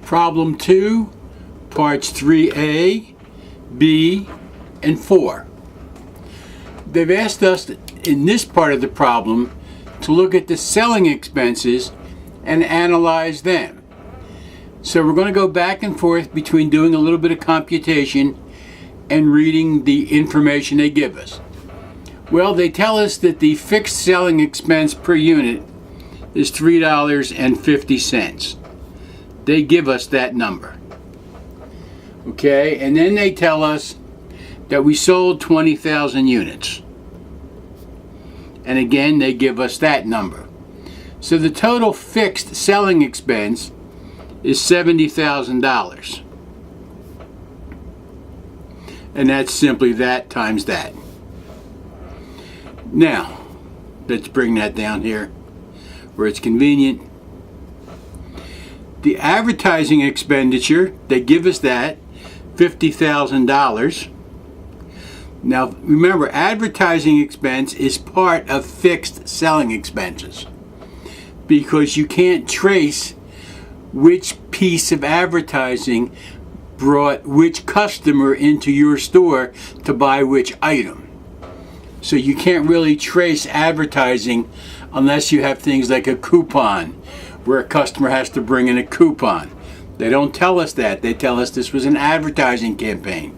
Problem 2, parts 3A, B, and 4. They've asked us in this part of the problem to look at the selling expenses and analyze them. So we're going to go back and forth between doing a little bit of computation and reading the information they give us. Well, they tell us that the fixed selling expense per unit is $3.50. They give us that number. Okay, and then they tell us that we sold 20,000 units. And again, they give us that number. So the total fixed selling expense is $70,000. And that's simply that times that. Now, let's bring that down here where it's convenient. The advertising expenditure, they give us that, $50,000. Now, remember, advertising expense is part of fixed selling expenses because you can't trace which piece of advertising brought which customer into your store to buy which item. So you can't really trace advertising unless you have things like a coupon, where a customer has to bring in a coupon. They don't tell us that. They tell us this was an advertising campaign.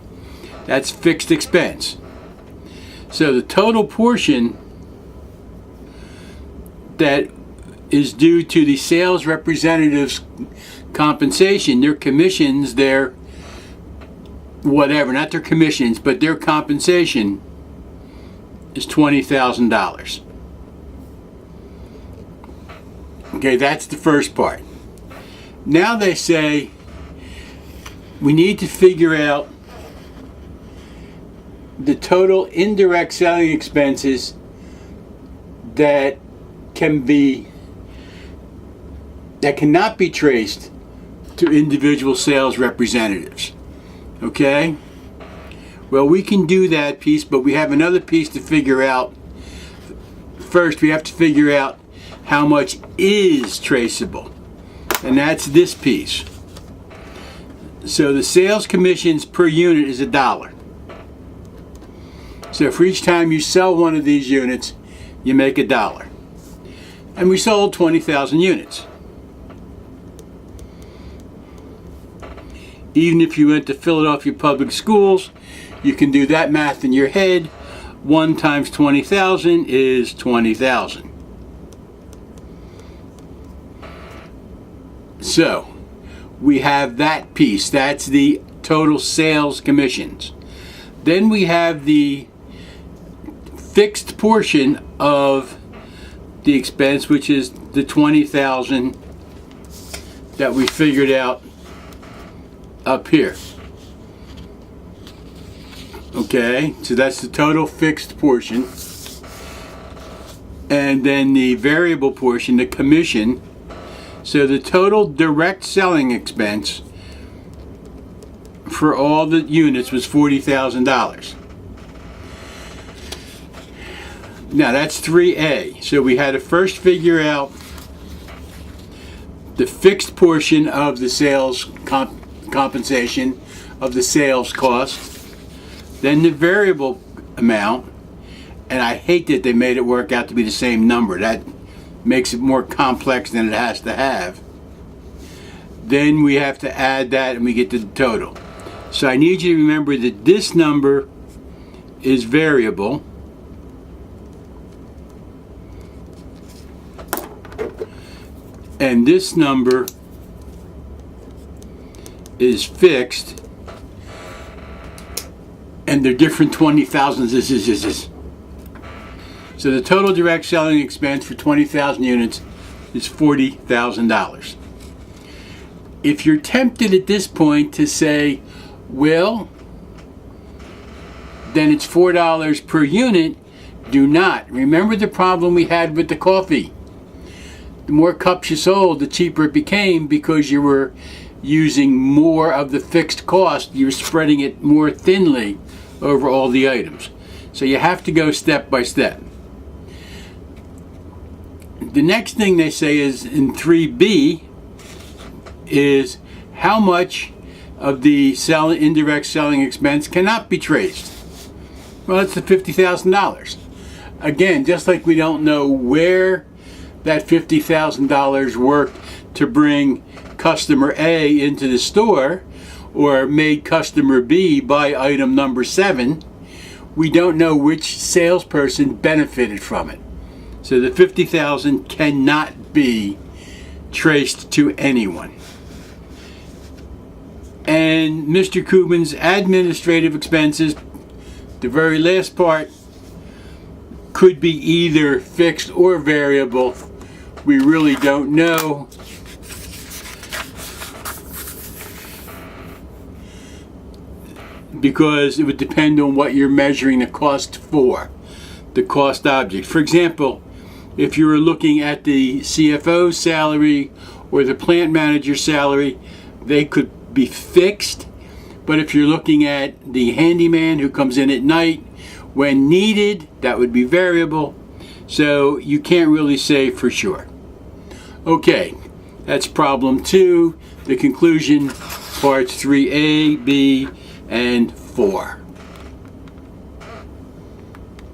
That's fixed expense. So the total portion that is due to the sales representative's compensation, their commissions, their whatever, not their commissions, but their compensation is $20,000. Okay, that's the first part. Now they say we need to figure out the total indirect selling expenses that cannot be traced to individual sales representatives. Okay? Well, we can do that piece, but we have another piece to figure out. First, we have to figure out how much is traceable, and that's this piece. So the sales commissions per unit is $1. So for each time you sell one of these units, you make $1. And we sold 20,000 units. Even if you went to Philadelphia Public Schools, you can do that math in your head. 1 times 20,000 is 20,000. So we have that piece. That's the total sales commissions. Then we have the fixed portion of the expense, which is the 20,000 that we figured out up here. Okay, so that's the total fixed portion. And then the variable portion, the commission. So the total direct selling expense for all the units was $40,000. Now that's 3A. So we had to first figure out the fixed portion of the sales compensation of the sales cost, then the variable amount, and I hate that they made it work out to be the same number. That makes it more complex than it has to have. Then we have to add that and we get to the total. So I need you to remember that this number is variable. And this number is fixed. And they're different 20,000s. So the total direct selling expense for 20,000 units is $40,000. If you're tempted at this point to say, well, then it's $4 per unit, do not. Remember the problem we had with the coffee. The more cups you sold, the cheaper it became because you were using more of the fixed cost. You're spreading it more thinly over all the items. So you have to go step by step. The next thing they say is in 3B is how much of the indirect selling expense cannot be traced? Well, it's the $50,000. Again, just like we don't know where that $50,000 worked to bring customer A into the store or made customer B buy item number 7, we don't know which salesperson benefited from it. So the $50,000 cannot be traced to anyone. And Mr. Kubin's administrative expenses, the very last part, could be either fixed or variable. We really don't know. Because it would depend on what you're measuring the cost for, the cost object. For example, if you were looking at the CFO's salary or the plant manager's salary, they could be fixed. But if you're looking at the handyman who comes in at night when needed, that would be variable. So you can't really say for sure. Okay, that's problem 2. The conclusion, parts 3A, B, and 4.